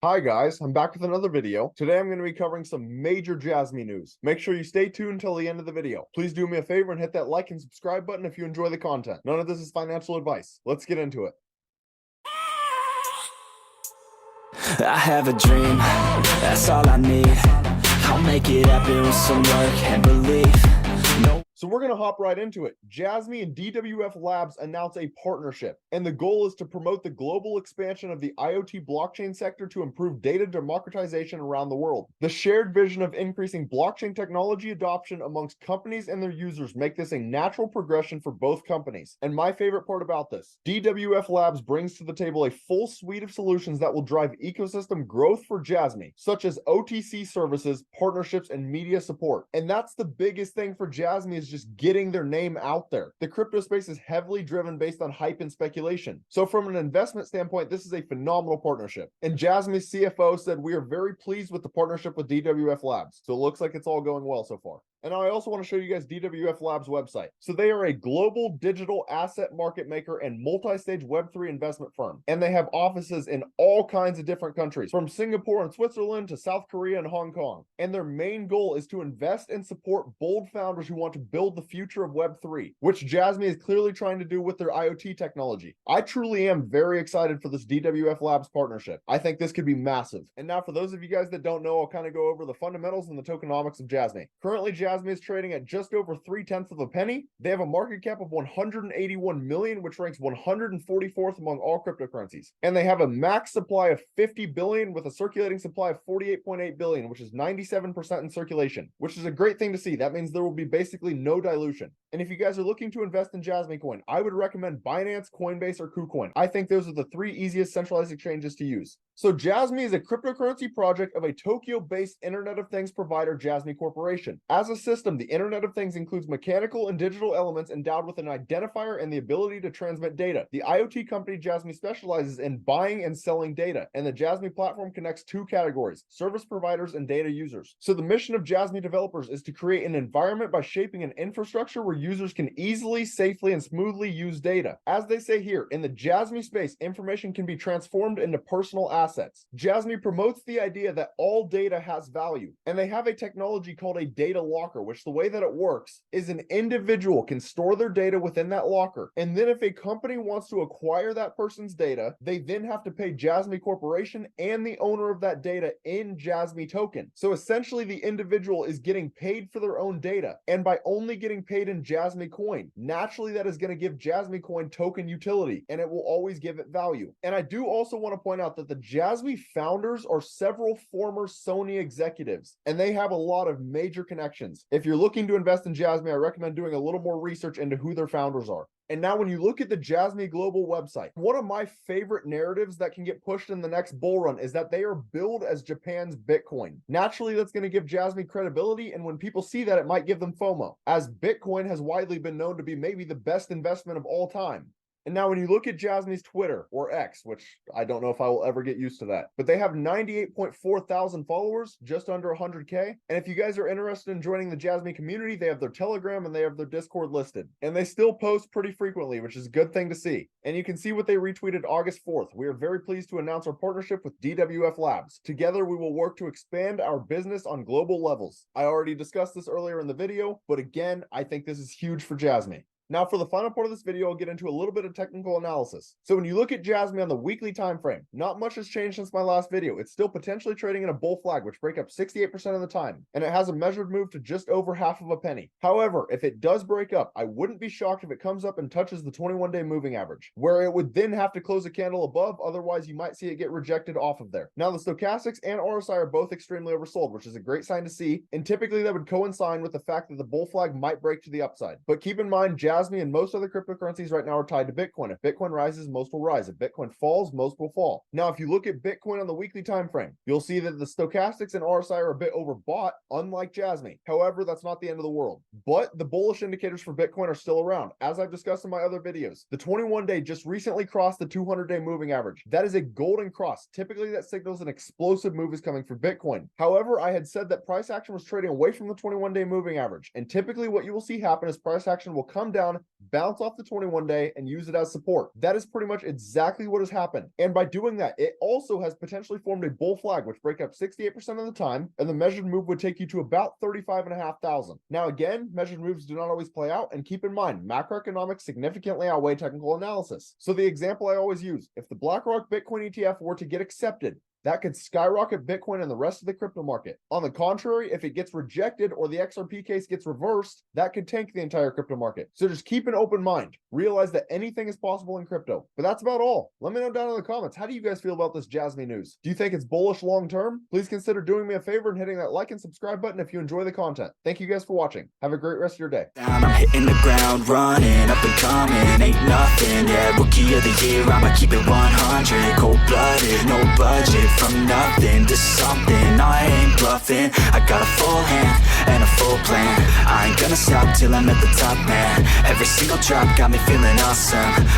Hi guys, I'm back with another video. Today I'm going to be covering some major Jasmy news. Make sure you stay tuned until the end of the video. Please do me a favor and hit that like and subscribe button if you enjoy the content. None of this is financial advice. Let's get into it. I have a dream, that's all I need. I'll make it happen with some work and belief. No. So we're going to hop right into it. Jasmy and DWF Labs announce a partnership, and the goal is to promote the global expansion of the IoT blockchain sector to improve data democratization around the world. The shared vision of increasing blockchain technology adoption amongst companies and their users make this a natural progression for both companies. And my favorite part about this, DWF Labs brings to the table a full suite of solutions that will drive ecosystem growth for Jasmy, such as OTC services, partnerships, and media support. And that's the biggest thing for Jasmy, is just getting their name out there. The crypto space is heavily driven based on hype and speculation. So from an investment standpoint, this is a phenomenal partnership. And Jasmy's CFO said, "We are very pleased with the partnership with DWF Labs." So it looks like it's all going well so far. And I also want to show you guys DWF Labs website. So they are a global digital asset market maker and multi-stage Web3 investment firm. And they have offices in all kinds of different countries, from Singapore and Switzerland to South Korea and Hong Kong. And their main goal is to invest and support bold founders who want to build the future of Web3, which Jasmy is clearly trying to do with their IoT technology. I truly am very excited for this DWF Labs partnership. I think this could be massive. And now for those of you guys that don't know, I'll kind of go over the fundamentals and the tokenomics of Jasmy. Currently, Jasmy is trading at just over 0.3 of a penny. They have a market cap of 181 million, which ranks 144th among all cryptocurrencies. And they have a max supply of 50 billion with a circulating supply of 48.8 billion, which is 97% in circulation, which is a great thing to see. That means there will be basically no dilution. And if you guys are looking to invest in JasmyCoin, I would recommend Binance, Coinbase, or KuCoin. I think those are the three easiest centralized exchanges to use. So Jasmy is a cryptocurrency project of a Tokyo-based Internet of Things provider, Jasmy Corporation. As a system, the Internet of Things includes mechanical and digital elements endowed with an identifier and the ability to transmit data. The IoT company Jasmy specializes in buying and selling data, and the Jasmy platform connects two categories: service providers and data users. So the mission of Jasmy developers is to create an environment by shaping an infrastructure where users can easily, safely, and smoothly use data. As they say here, in the Jasmy space, information can be transformed into personal assets. Jasmy promotes the idea that all data has value, and they have a technology called a data locker, which the way that it works is an individual can store their data within that locker, and then if a company wants to acquire that person's data, they then have to pay Jasmy Corporation and the owner of that data in Jasmy token. So essentially, the individual is getting paid for their own data, and by only getting paid in JasmyCoin, naturally that is going to give JasmyCoin token utility, and it will always give it value. And I do also want to point out that the Jasmy founders are several former Sony executives, and they have a lot of major connections. If you're looking to invest in Jasmy, I recommend doing a little more research into who their founders are. And now when you look at the Jasmy Global website, one of my favorite narratives that can get pushed in the next bull run is that they are billed as Japan's Bitcoin. Naturally, that's going to give Jasmy credibility, and when people see that, it might give them FOMO, as Bitcoin has widely been known to be maybe the best investment of all time. And now when you look at Jasmy's Twitter, or X, which I don't know if I will ever get used to that, but they have 98.4 thousand followers, just under 100K. And if you guys are interested in joining the Jasmy community, they have their Telegram and they have their Discord listed. And they still post pretty frequently, which is a good thing to see. And you can see what they retweeted August 4th. We are very pleased to announce our partnership with DWF Labs. Together, we will work to expand our business on global levels. I already discussed this earlier in the video, but again, I think this is huge for Jasmy. Now for the final part of this video, I'll get into a little bit of technical analysis. So when you look at Jasmy on the weekly time frame, not much has changed since my last video. It's still potentially trading in a bull flag, which break up 68% of the time, and it has a measured move to just over 0.5 of a penny. However, if it does break up, I wouldn't be shocked if it comes up and touches the 21-day moving average, where it would then have to close a candle above, otherwise you might see it get rejected off of there. Now the stochastics and RSI are both extremely oversold, which is a great sign to see, and typically that would coincide with the fact that the bull flag might break to the upside. But keep in mind, Jasmy and most other cryptocurrencies right now are tied to Bitcoin. If Bitcoin rises, most will rise. If Bitcoin falls, most will fall. Now, if you look at Bitcoin on the weekly time frame, you'll see that the stochastics and RSI are a bit overbought, unlike Jasmy. However, that's not the end of the world. But the bullish indicators for Bitcoin are still around. As I've discussed in my other videos, the 21-day just recently crossed the 200-day moving average. That is a golden cross. Typically, that signals an explosive move is coming for Bitcoin. However, I had said that price action was trading away from the 21-day moving average. And typically what you will see happen is price action will come down down, bounce off the 21-day, and use it as support. That is pretty much exactly what has happened. And by doing that, it also has potentially formed a bull flag, which break up 68% of the time, and the measured move would take you to about 35,500. Now again, measured moves do not always play out, and keep in mind, macroeconomics significantly outweigh technical analysis. So the example I always use, if the BlackRock Bitcoin ETF were to get accepted, that could skyrocket Bitcoin and the rest of the crypto market. On the contrary, if it gets rejected or the XRP case gets reversed, that could tank the entire crypto market. So just keep an open mind. Realize that anything is possible in crypto. But that's about all. Let me know down in the comments, how do you guys feel about this Jasmy news? Do you think it's bullish long term? Please consider doing me a favor and hitting that like and subscribe button if you enjoy the content. Thank you guys for watching. Have a great rest of your day. I'm hitting the ground running, up and coming, ain't nothing, yeah, rookie of the year, I'ma keep it 100, cold-blooded, no budget, from nothing to something, I ain't bluffing, I got a full hand, and a full plan, I ain't gonna stop till I'm at the top, man, every single drop got me feeling awesome,